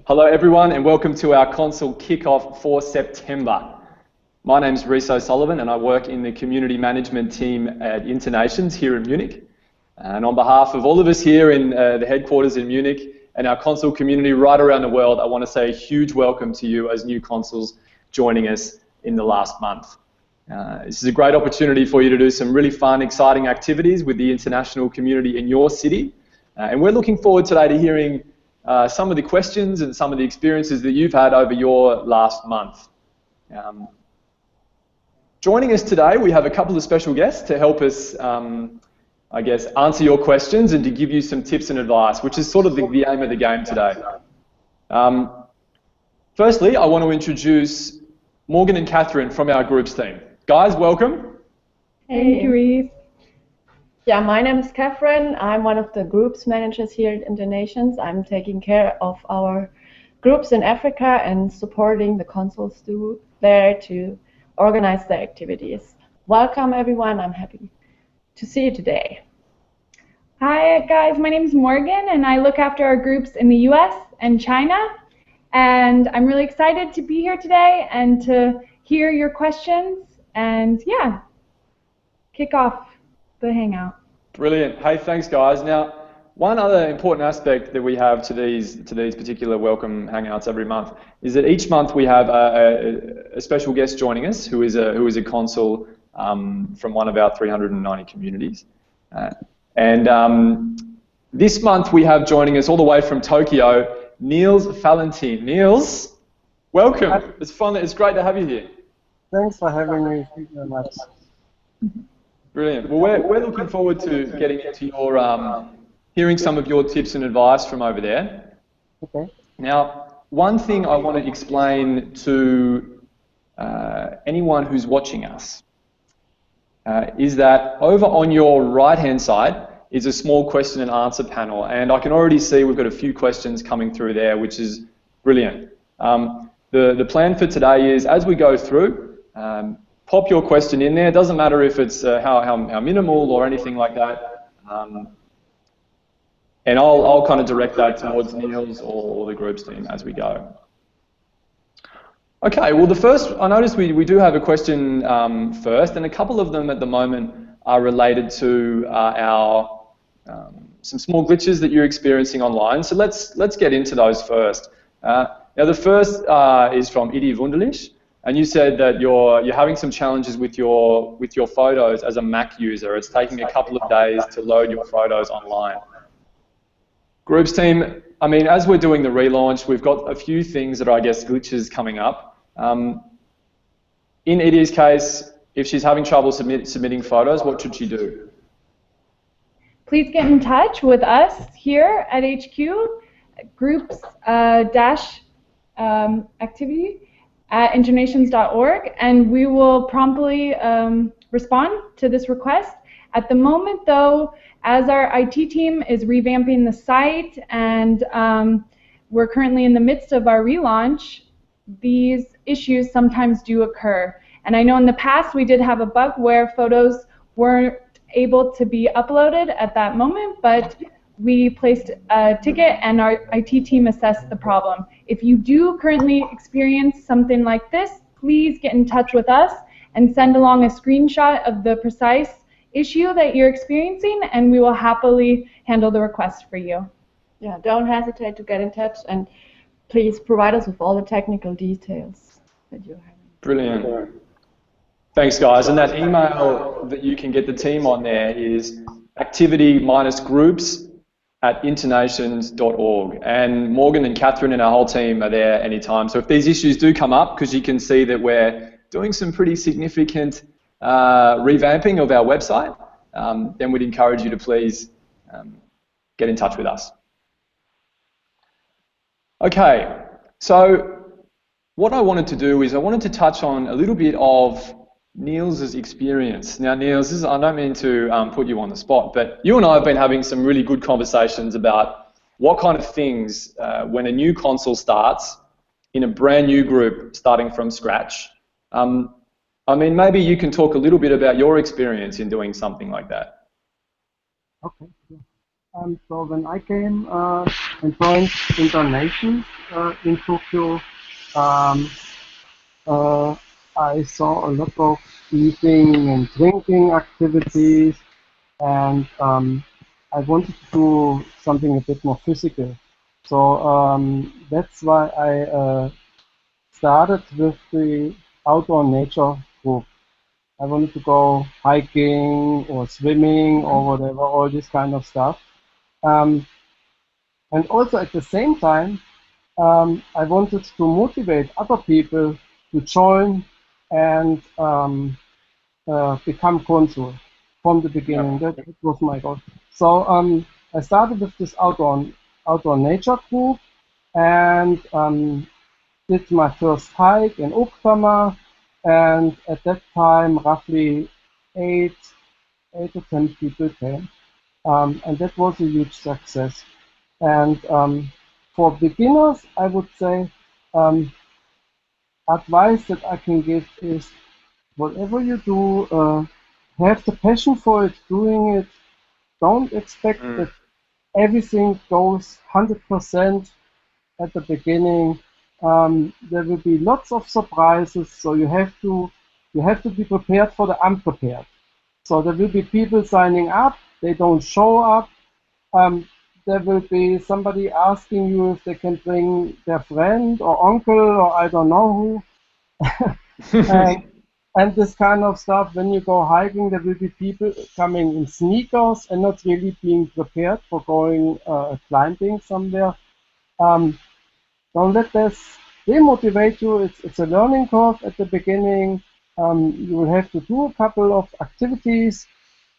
Hello everyone and welcome to our Consul kickoff for September. My name's Rhys O'Sullivan and I work in the community management team at InterNations here in Munich. And on behalf of all of us here in the headquarters in Munich and our Consul community right around the world, I want to say a huge welcome to you as new Consuls joining us in the last month. This is a great opportunity for you to do some really fun, exciting activities with the international community in your city. And we're looking forward today to hearing some of the questions and some of the experiences that you've had over your last month. Joining us today, we have a couple of special guests to help us, I guess, answer your questions and to give you some tips and advice, which is sort of the aim of the game today. Firstly, I want to introduce Morgan and Catherine from our groups team. Guys, welcome. Hey, Rhys. Yeah, my name is Catherine. I'm one of the groups managers here at InterNations. I'm taking care of our groups in Africa and supporting the consuls there to organize their activities. Welcome, everyone. I'm happy to see you today. Hi, guys. My name is Morgan, and I look after our groups in the US and China. And I'm really excited to be here today and to hear your questions and, yeah, kick off the Hangout. Brilliant. Hey, thanks guys. Now, one other important aspect that we have to these particular welcome Hangouts every month is that each month we have a special guest joining us who is a consul from one of our 390 communities. This month we have joining us all the way from Tokyo, Nils Valentin. Nils, welcome. It's fun. It's great to have you here. Thanks for having me. Thank you very much. Brilliant. Well, we're looking forward to getting into your, hearing some of your tips and advice from over there. Okay. Now, one thing I want to explain to anyone who's watching us is that over on your right-hand side is a small question and answer panel, and I can already see we've got a few questions coming through there, which is brilliant. The plan for today is, as we go through, pop your question in there. It doesn't matter if it's how minimal or anything like that. And I'll kind of direct that towards Nils or the groups team as we go. Okay, well the first, I noticed we do have a question first, and a couple of them at the moment are related to our some small glitches that you're experiencing online. So let's get into those first. Now the first is from Idi Wunderlich. And you said that you're having some challenges with your photos as a Mac user. It's taking a couple of days to load your photos online. Groups team, I mean, as we're doing the relaunch, we've got a few things that are, I guess, glitches coming up. In Idi's case, if she's having trouble submitting photos, what should she do? Please get in touch with us here at HQ, groups activity at InterNations.org, and we will promptly respond to this request. At the moment, though, as our IT team is revamping the site and we're currently in the midst of our relaunch, these issues sometimes do occur. And I know in the past we did have a bug where photos weren't able to be uploaded at that moment, but we placed a ticket and our IT team assessed the problem. If you do currently experience something like this, please get in touch with us and send along a screenshot of the precise issue that you're experiencing, and we will happily handle the request for you. Yeah, don't hesitate to get in touch, and please provide us with all the technical details that you're having. Brilliant. Thanks, guys. And that email that you can get the team on there is activity-groups@internations.org, and Morgan and Catherine and our whole team are there anytime. So if these issues do come up, because you can see that we're doing some pretty significant revamping of our website, then we'd encourage you to please get in touch with us. Okay, so what I wanted to do is I wanted to touch on a little bit of Nils' experience. Now, Nils, I don't mean to put you on the spot, but you and I have been having some really good conversations about what kind of things, when a new consul starts in a brand new group starting from scratch. I mean, maybe you can talk a little bit about your experience in doing something like that. Okay. So when I came and joined InterNations, in Tokyo, um, I saw a lot of eating and drinking activities, and I wanted to do something a bit more physical. So that's why I started with the outdoor nature group. I wanted to go hiking or swimming or whatever, all this kind of stuff. Um, and also at the same time, I wanted to motivate other people to join and become consul from the beginning. Yeah. That was my goal. So I started with this outdoor nature group and did my first hike in Oktama, and at that time roughly eight to 10 people came, and that was a huge success. And for beginners, I would say advice that I can give is whatever you do, have the passion for it, doing it. Don't expect that everything goes 100% at the beginning. There will be lots of surprises, so you have to be prepared for the unprepared. So there will be people signing up, they don't show up. There will be somebody asking you if they can bring their friend or uncle or I don't know who. And this kind of stuff. When you go hiking, there will be people coming in sneakers and not really being prepared for going climbing somewhere. Don't let this demotivate you. It's a learning curve at the beginning. You will have to do a couple of activities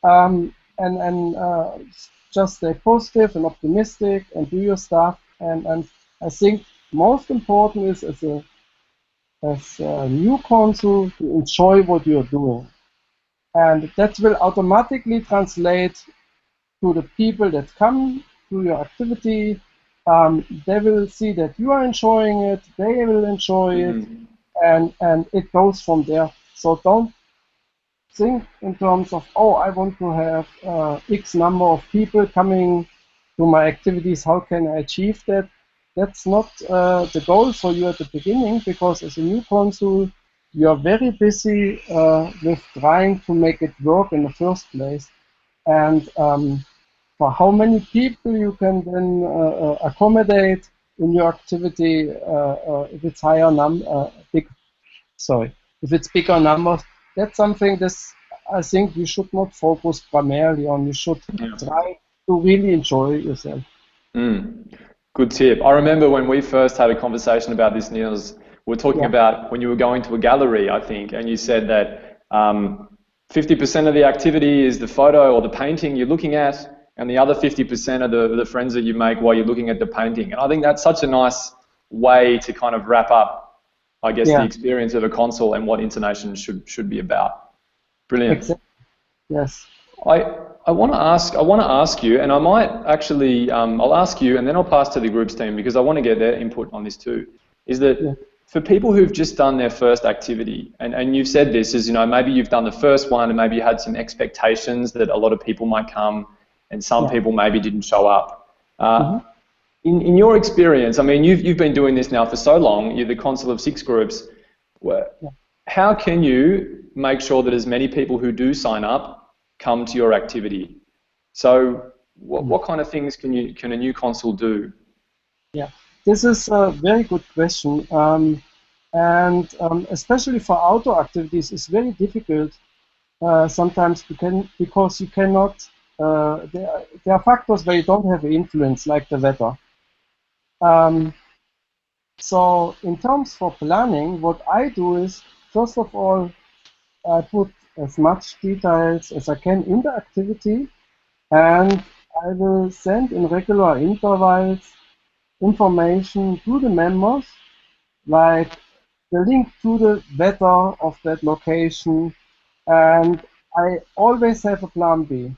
and just stay positive and optimistic and do your stuff. And I think most important is as a new consul to enjoy what you're doing. And that will automatically translate to the people that come to your activity. They will see that you are enjoying it, they will enjoy it, and it goes from there. So don't think in terms of, oh, I want to have X number of people coming to my activities, how can I achieve that? That's not the goal for you at the beginning, because as a new consul, you're very busy with trying to make it work in the first place. And for how many people you can then accommodate in your activity, if it's if it's bigger numbers, that's something I think you should not focus primarily on. You should try to really enjoy yourself. Good tip. I remember when we first had a conversation about this, Nils, we were talking about when you were going to a gallery, I think, and you said that 50% of the activity is the photo or the painting you're looking at, and the other 50% are the friends that you make while you're looking at the painting. And I think that's such a nice way to kind of wrap up, I guess, the experience of a consul and what InterNations should be about. Brilliant. Exactly. Yes. I want to ask you, and I might actually, I'll ask you, and then I'll pass to the groups team because I want to get their input on this too. Is that for people who've just done their first activity, and you've said this, is maybe you've done the first one, and maybe you had some expectations that a lot of people might come, and some people maybe didn't show up. In your experience, I mean, you've been doing this now for so long. You're the consul of 6 groups. How can you make sure that as many people who do sign up come to your activity? So what kind of things can a new consul do? Yeah, this is a very good question. And especially for outdoor activities, it's very difficult sometimes because you cannot, there are factors where you don't have influence, like the weather. So in terms for planning, what I do is, first of all, I put as much details as I can in the activity, and I will send in regular intervals information to the members, like the link to the weather of that location, and I always have a plan B.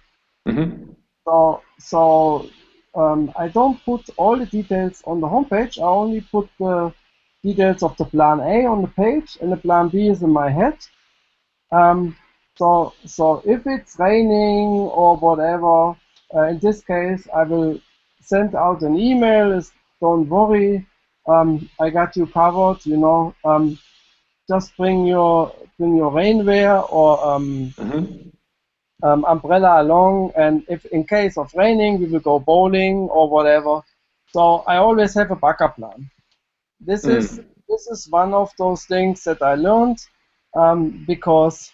So I don't put all the details on the homepage. I only put the details of the plan A on the page, and the plan B is in my head. So if it's raining or whatever, in this case, I will send out an email. Don't worry, I got you covered, you know. Just bring your rainwear or umbrella along, and if in case of raining, we will go bowling or whatever. So I always have a backup plan. This is one of those things that I learned because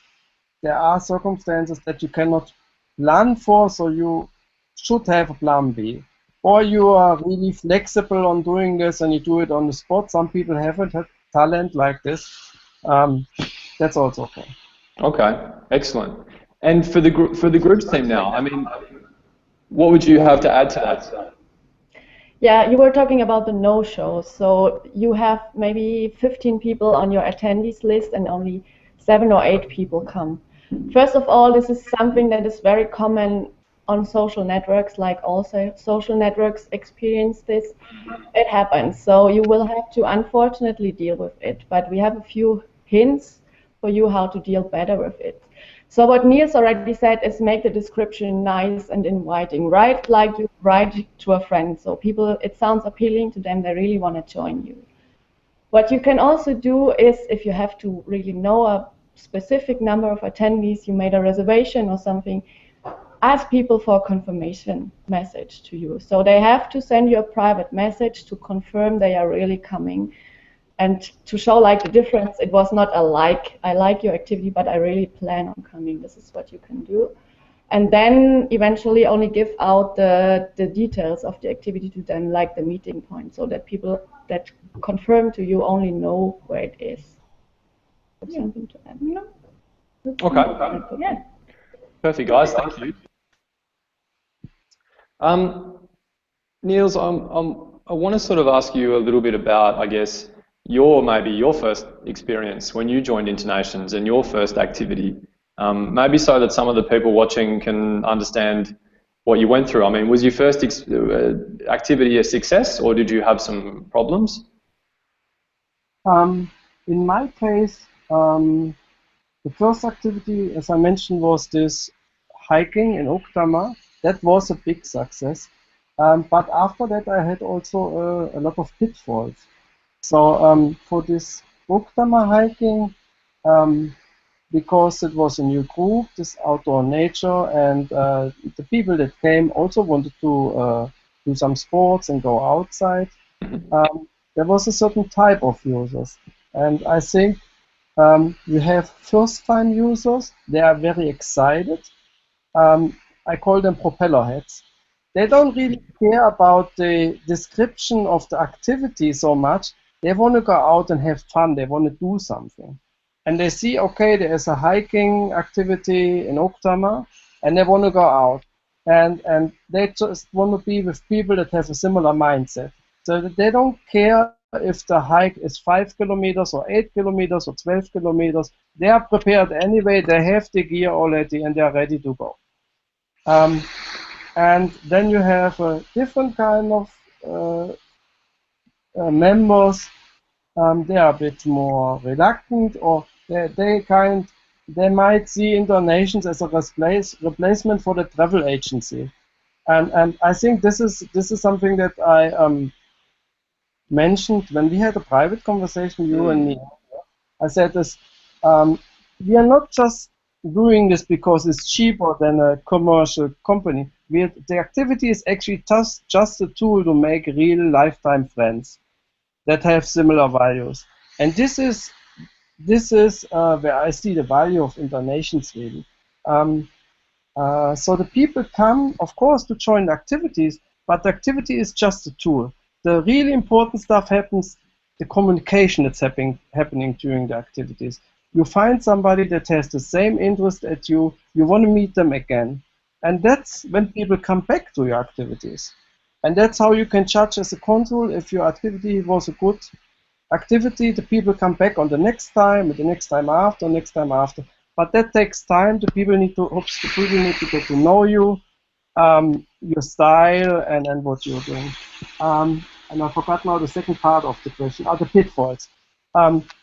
there are circumstances that you cannot plan for, so you should have a plan B. Or you are really flexible on doing this and you do it on the spot. Some people haven't had talent like this. That's also okay. Okay, excellent. And for the groups team now, I mean, what would you have to add to that? Yeah, you were talking about the no-shows. So you have maybe 15 people on your attendees list and only 7 or 8 people come. First of all, this is something that is very common on social networks, like all social networks experience this. It happens. So you will have to unfortunately deal with it. But we have a few hints for you how to deal better with it. So what Nils already said is make the description nice and inviting. Write like you write to a friend. So people, it sounds appealing to them. They really want to join you. What you can also do is, if you have to really know a specific number of attendees, you made a reservation or something, ask people for a confirmation message to you. So they have to send you a private message to confirm they are really coming. And to show like the difference, it was not a like, I like your activity, but I really plan on coming. This is what you can do. And then eventually only give out the details of the activity to them, like the meeting point, so that people that confirm to you only know where it is. Something to add? No. Okay. Yeah. Perfect, guys. Thank you. Nils, I want to sort of ask you a little bit about, I guess, maybe your first experience when you joined InterNations and your first activity, maybe so that some of the people watching can understand what you went through. I mean, was your first activity a success, or did you have some problems? In my case, the first activity, as I mentioned, was this hiking in Oktama. That was a big success. But after that, I had also a lot of pitfalls. So for this Oktama hiking, because it was a new group, this outdoor nature, and the people that came also wanted to do some sports and go outside, there was a certain type of users. And I think you have first-time users. They are very excited. I call them propeller heads. They don't really care about the description of the activity so much. They want to go out and have fun. They want to do something. And they see, okay, there is a hiking activity in Oktama, and they want to go out. And they just want to be with people that have a similar mindset. So that they don't care if the hike is 5 kilometers or 8 kilometers or 12 kilometers. They are prepared anyway. They have the gear already, and they are ready to go. And then you have a different kind of members. They are a bit more reluctant, or they might see InterNations as a replacement for the travel agency. And I think this is something that I mentioned when we had a private conversation, you and me. I said this, we are not just doing this because it's cheaper than a commercial company. The activity is actually just a tool to make real lifetime friends that have similar values. And this is where I see the value of InterNations really. So the people come, of course, to join the activities, but the activity is just a tool. The really important stuff happens, the communication that's happening during the activities. You find somebody that has the same interest as you want to meet them again. And that's when people come back to your activities. And that's how you can judge as a consul if your activity was a good activity. The people come back on the next time, and the next time after, next time after. But that takes time. The people need to get to know you, your style, and what you're doing. And I forgot now the second part of the question, the pitfalls.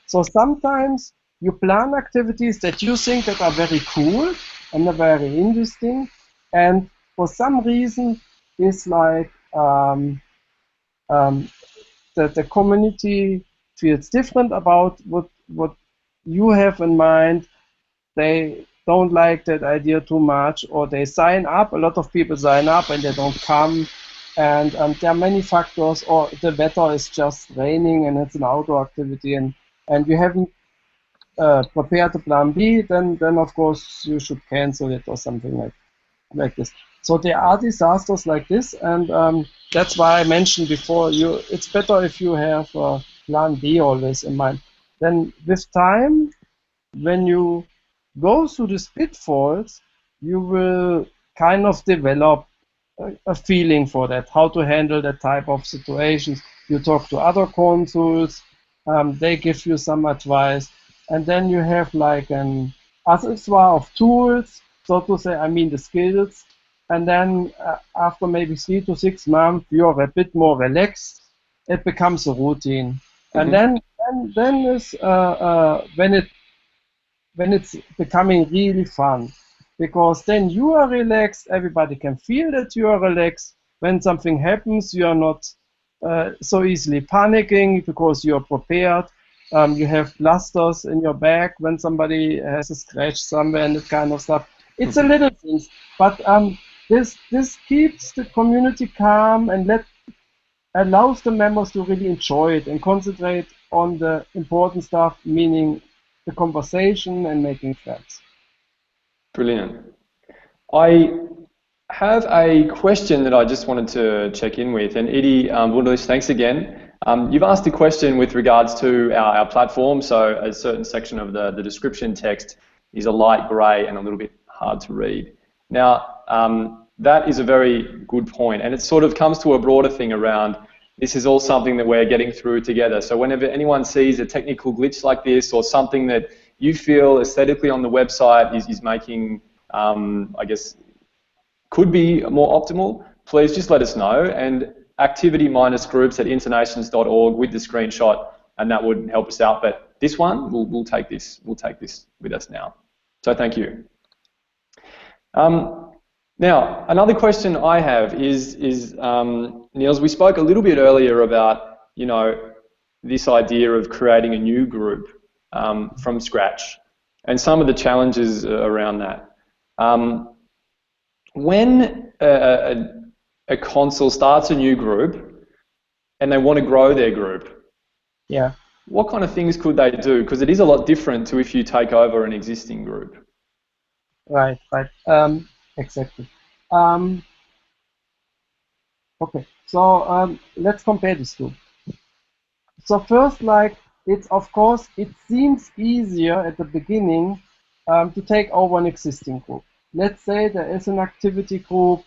So sometimes you plan activities that you think that are very cool and are very interesting, and for some reason it's like the the community feels different about what you have in mind. They don't like that idea too much, or they sign up. A lot of people sign up and they don't come. And there are many factors, or the weather is just raining and it's an outdoor activity, and you haven't prepared the plan B, then of course you should cancel it or something like this. So there are disasters like this, and that's why I mentioned before, it's better if you have a plan B always in mind. Then with time, when you go through these pitfalls, you will kind of develop a feeling for that, how to handle that type of situations. You talk to other consuls, they give you some advice, and then you have like an reservoir of tools, so to say, I mean the skills, and then after maybe 3 to 6 months, you're a bit more relaxed. It becomes a routine, and then is when it's becoming really fun, because then you are relaxed, everybody can feel that you are relaxed. When something happens, you are not so easily panicking because you are prepared. You have blasters in your back when somebody has a scratch somewhere and that kind of stuff. It's a little things, but this keeps the community calm and allows the members to really enjoy it and concentrate on the important stuff, meaning the conversation and making friends. Brilliant. I have a question that I just wanted to check in with, and Edie Wunderlich, thanks again. You've asked a question with regards to our platform, so a certain section of the description text is a light grey and a little bit hard to read. Now, that is a very good point, and it sort of comes to a broader thing around this is all something that we're getting through together. So whenever anyone sees a technical glitch like this, or something that you feel aesthetically on the website is making, I guess, could be more optimal, please just let us know. And activity-groups@internations.org with the screenshot, and that would help us out. But this one, we'll take this with us now. So thank you. Now, another question I have is Nils, we spoke a little bit earlier about, this idea of creating a new group from scratch and some of the challenges around that. When a consul starts a new group and they want to grow their group, yeah, what kind of things could they do? Because it is a lot different to if you take over an existing group. Right. Exactly. Okay, so let's compare these two. So first, of course, it seems easier at the beginning to take over an existing group. Let's say there is an activity group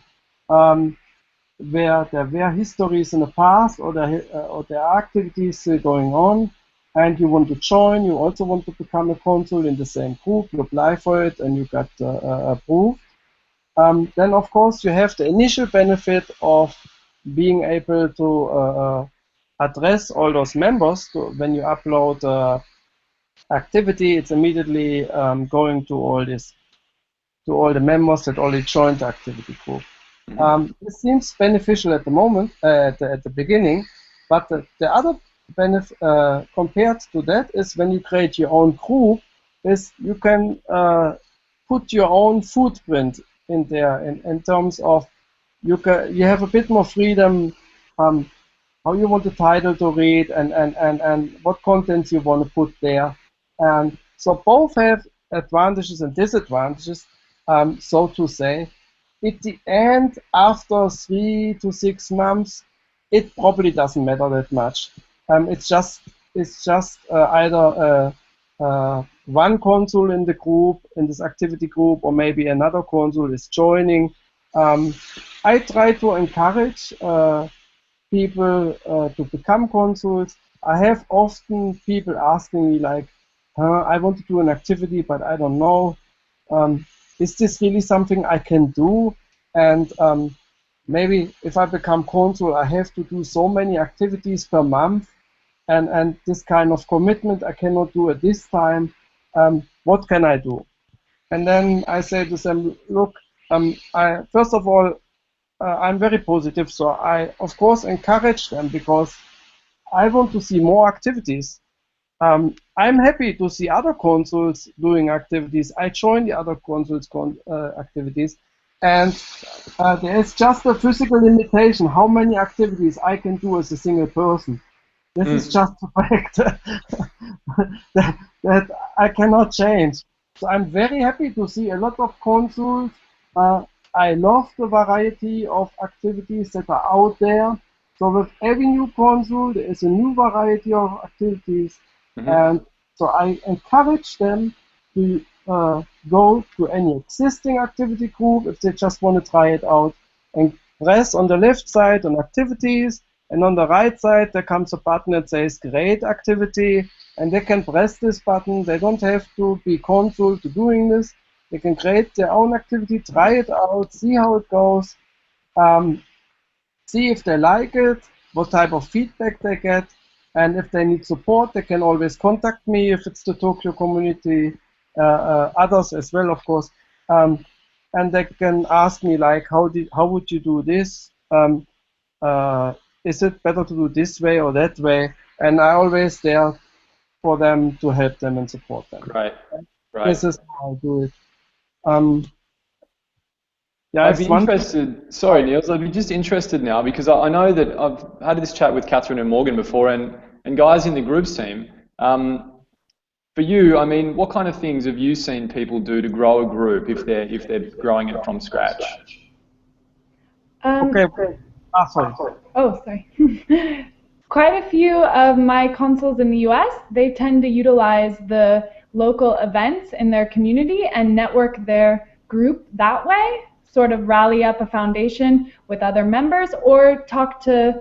where there were histories in the past, or there are activities going on, and you want to join. You also want to become a consul in the same group. You apply for it, and you got approved. Then, of course, you have the initial benefit of being able to address all those members. When you upload activity, it's immediately going to all the members that already joined the activity group. This seems beneficial at the moment, at the beginning, but the other benefit compared to that is when you create your own group, is you can put your own footprint in there in terms of you have a bit more freedom how you want the title to read and what contents you want to put there. And so both have advantages and disadvantages, so to say. At the end, after 3 to 6 months, it probably doesn't matter that much. It's just either one consul in the group, in this activity group, or maybe another consul is joining. I try to encourage people to become consuls. I have often people asking me like, I want to do an activity, but I don't know. Is this really something I can do? And maybe if I become consul, I have to do so many activities per month, and this kind of commitment I cannot do at this time. What can I do? And then I say to them, look, first of all, I'm very positive, so I of course encourage them, because I want to see more activities. I'm happy to see other consuls doing activities. I join the other consuls activities, and there's just a physical limitation how many activities I can do as a single person. This is just a fact that I cannot change. So I'm very happy to see a lot of consuls. I love the variety of activities that are out there. So with every new consul, there is a new variety of activities. And so I encourage them to go to any existing activity group if they just want to try it out, and press on the left side on activities, and on the right side there comes a button that says create activity, and they can press this button. They don't have to be consul to doing this. They can create their own activity, try it out, see how it goes, see if they like it, what type of feedback they get. And if they need support, they can always contact me if it's the Tokyo community, others as well, of course. And they can ask me, like, how would you do this? Is it better to do this way or that way? And I'm always there for them to help them and support them. Right. This is how I do it. Yeah, I'd be interested. Sorry, Nils. I'd be just interested now because I know that I've had this chat with Catherine and Morgan before, and guys in the groups team. For you, I mean, what kind of things have you seen people do to grow a group if they're growing it from scratch? Okay. Sorry. Oh, sorry. Quite a few of my consuls in the US, they tend to utilize the local events in their community and network their group that way, sort of rally up a foundation with other members, or talk to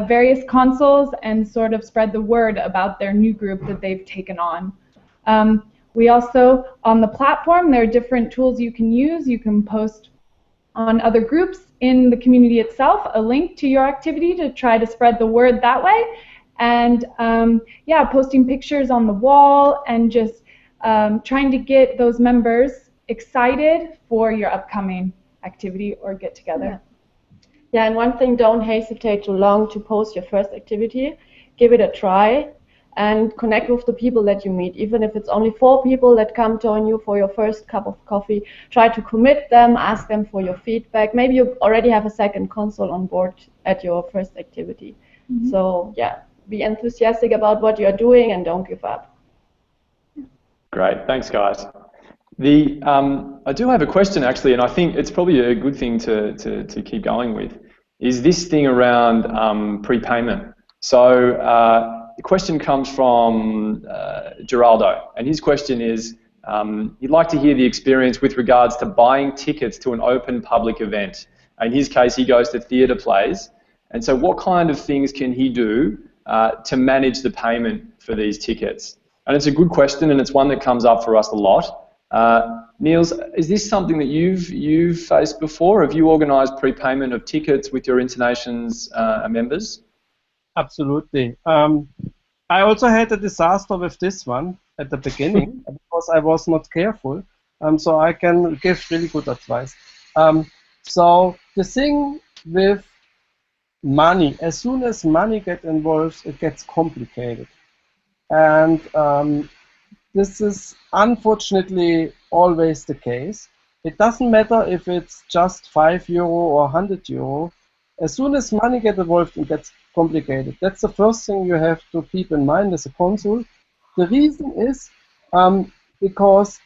various consuls and sort of spread the word about their new group that they've taken on. We also, on the platform, there are different tools you can use. You can post on other groups in the community itself a link to your activity to try to spread the word that way. And yeah, posting pictures on the wall and just trying to get those members excited for your upcoming activity or get together. Yeah, and one thing, don't hesitate too long to post your first activity. Give it a try and connect with the people that you meet. Even if it's only 4 people that come join you for your first cup of coffee, try to commit them, ask them for your feedback. Maybe you already have a second consul on board at your first activity. So yeah, be enthusiastic about what you're doing and don't give up. Great, thanks guys. I do have a question actually, and I think it's probably a good thing to keep going with, is this thing around prepayment. So the question comes from Geraldo, and his question is, he'd like to hear the experience with regards to buying tickets to an open public event. In his case, he goes to theatre plays, and so what kind of things can he do to manage the payment for these tickets? And it's a good question, and it's one that comes up for us a lot. Nils, is this something that you've faced before? Have you organised prepayment of tickets with your InterNations members? Absolutely. I also had a disaster with this one at the beginning because I was not careful. So I can give really good advice. So the thing with money, as soon as money gets involved, it gets complicated. And this is unfortunately always the case. It doesn't matter if it's just €5 or €100. As soon as money gets involved, it gets complicated. That's the first thing you have to keep in mind as a consul. The reason is because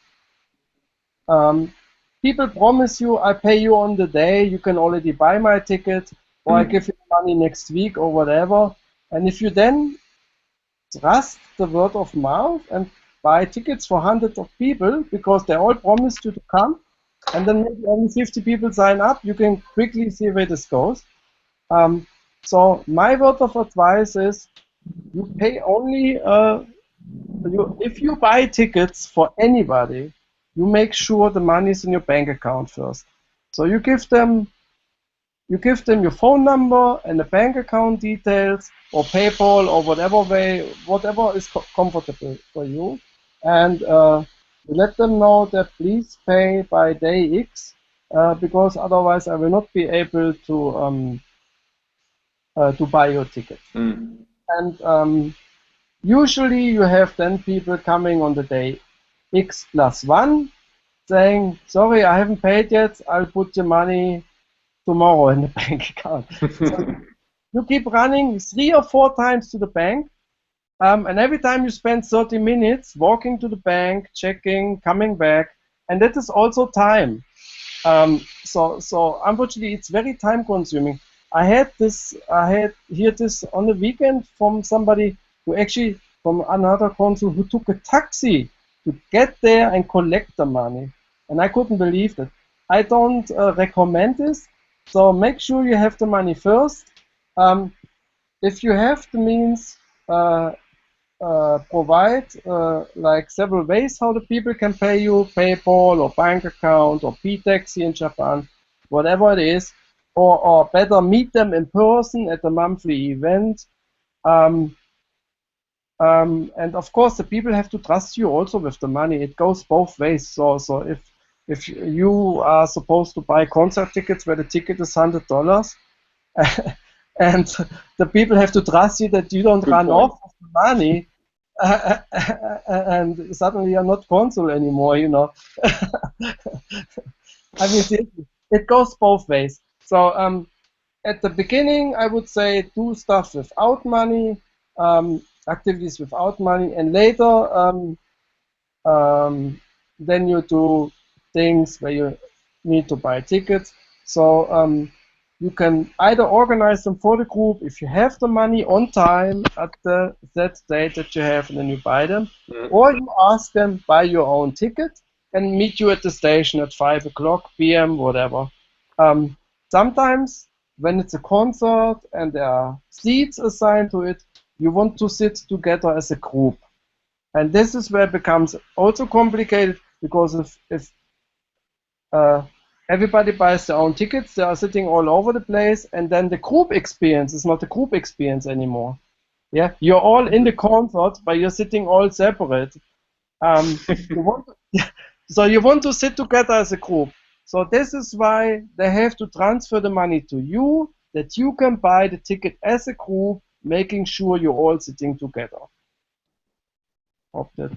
people promise you, I pay you on the day, you can already buy my ticket, or I give you money next week or whatever. And if you then trust the word of mouth and buy tickets for hundreds of people because they all promised you to come, and then maybe only 50 people sign up, you can quickly see where this goes. So my word of advice is, you pay only, if you buy tickets for anybody, you make sure the money is in your bank account first. So you give them your phone number and the bank account details, or PayPal, or whatever way, whatever is comfortable for you, and let them know that please pay by day X, because otherwise I will not be able to buy your ticket. And usually you have then people coming on the day X+1 saying, sorry, I haven't paid yet, I'll put the money tomorrow in the bank account. So you keep running 3 or 4 times to the bank, and every time you spend 30 minutes walking to the bank, checking, coming back, and that is also time. So unfortunately, it's very time consuming. I had heard this on the weekend from somebody who actually, from another consul, who took a taxi to get there and collect the money. And I couldn't believe that. I don't recommend this. So make sure you have the money first. If you have the means, provide like several ways how the people can pay you, PayPal or bank account or P-Taxi in Japan, whatever it is, or better meet them in person at a monthly event. And of course, the people have to trust you also with the money. It goes both ways. So if you are supposed to buy concert tickets where the ticket is $100, and the people have to trust you that you don't run off with the money, and suddenly you're not consul anymore, you know. I mean, it goes both ways. So at the beginning, I would say do stuff without money, activities without money, and later then you do things where you need to buy tickets. So you can either organize them for the group if you have the money on time at the set date that you have, and then you buy them, or you ask them buy your own ticket and meet you at the station at 5 o'clock p.m. whatever. Sometimes when it's a concert and there are seats assigned to it, you want to sit together as a group, and this is where it becomes also complicated, because if everybody buys their own tickets, they are sitting all over the place, and then the group experience is not a group experience anymore. Yeah, you're all in the concert, but you're sitting all separate. So you want to sit together as a group. So this is why they have to transfer the money to you, that you can buy the ticket as a group, making sure you're all sitting together. Hope that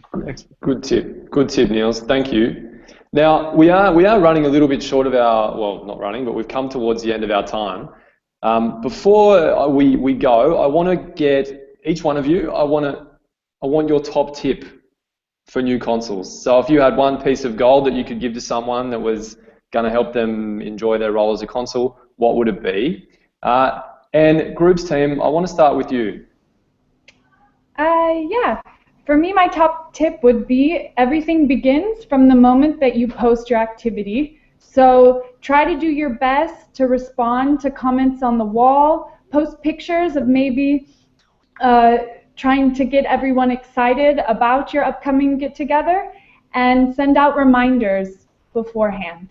Good tip, Nils. Thank you. Now we are running a little bit short of our, well, not running, but we've come towards the end of our time. Before we go, I want to get each one of you. I want your top tip for new consuls. So if you had one piece of gold that you could give to someone that was going to help them enjoy their role as a consul, what would it be? And Groups Team, I want to start with you. Yeah. For me, my top tip would be everything begins from the moment that you post your activity. So try to do your best to respond to comments on the wall, post pictures of maybe trying to get everyone excited about your upcoming get-together, and send out reminders beforehand.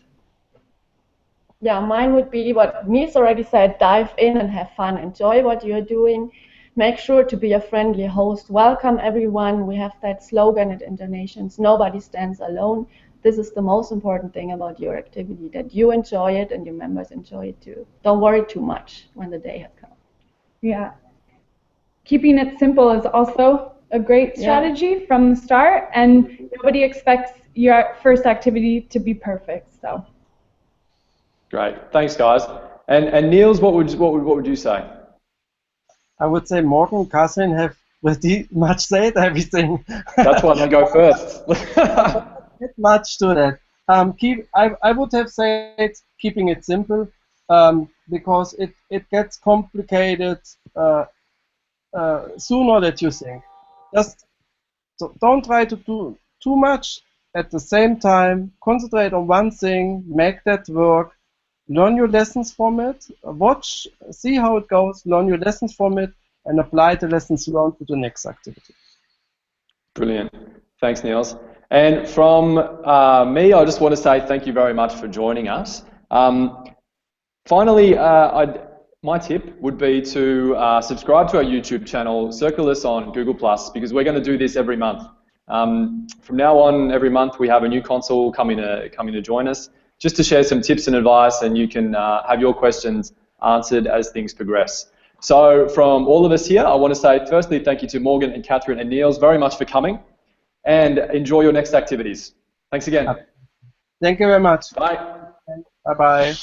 Yeah, mine would be what Nils already said: dive in and have fun, enjoy what you're doing. Make sure to be a friendly host. Welcome everyone. We have that slogan at InterNations: nobody stands alone. This is the most important thing about your activity, that you enjoy it and your members enjoy it too. Don't worry too much when the day has come. Yeah. Keeping it simple is also a great strategy from the start, and nobody expects your first activity to be perfect. So. Great. Thanks, guys. And Nils, what would you say? I would say Morgan and Catherine have pretty much said everything. That's why they go first. Not much to that. I would have said keeping it simple, because it gets complicated sooner than you think. So don't try to do too much at the same time. Concentrate on one thing, make that work. Learn your lessons from it, watch, see how it goes, learn your lessons from it, and apply the lessons learned to the next activity. Brilliant. Thanks, Nils. And from me, I just want to say thank you very much for joining us. Finally, my tip would be to subscribe to our YouTube channel, circle us on Google+, because we're going to do this every month. From now on, every month we have a new consul coming to join us, just to share some tips and advice, and you can have your questions answered as things progress. So from all of us here, I want to say firstly thank you to Morgan and Catherine and Nils very much for coming, and enjoy your next activities. Thanks again. Thank you very much. Bye. Bye-bye.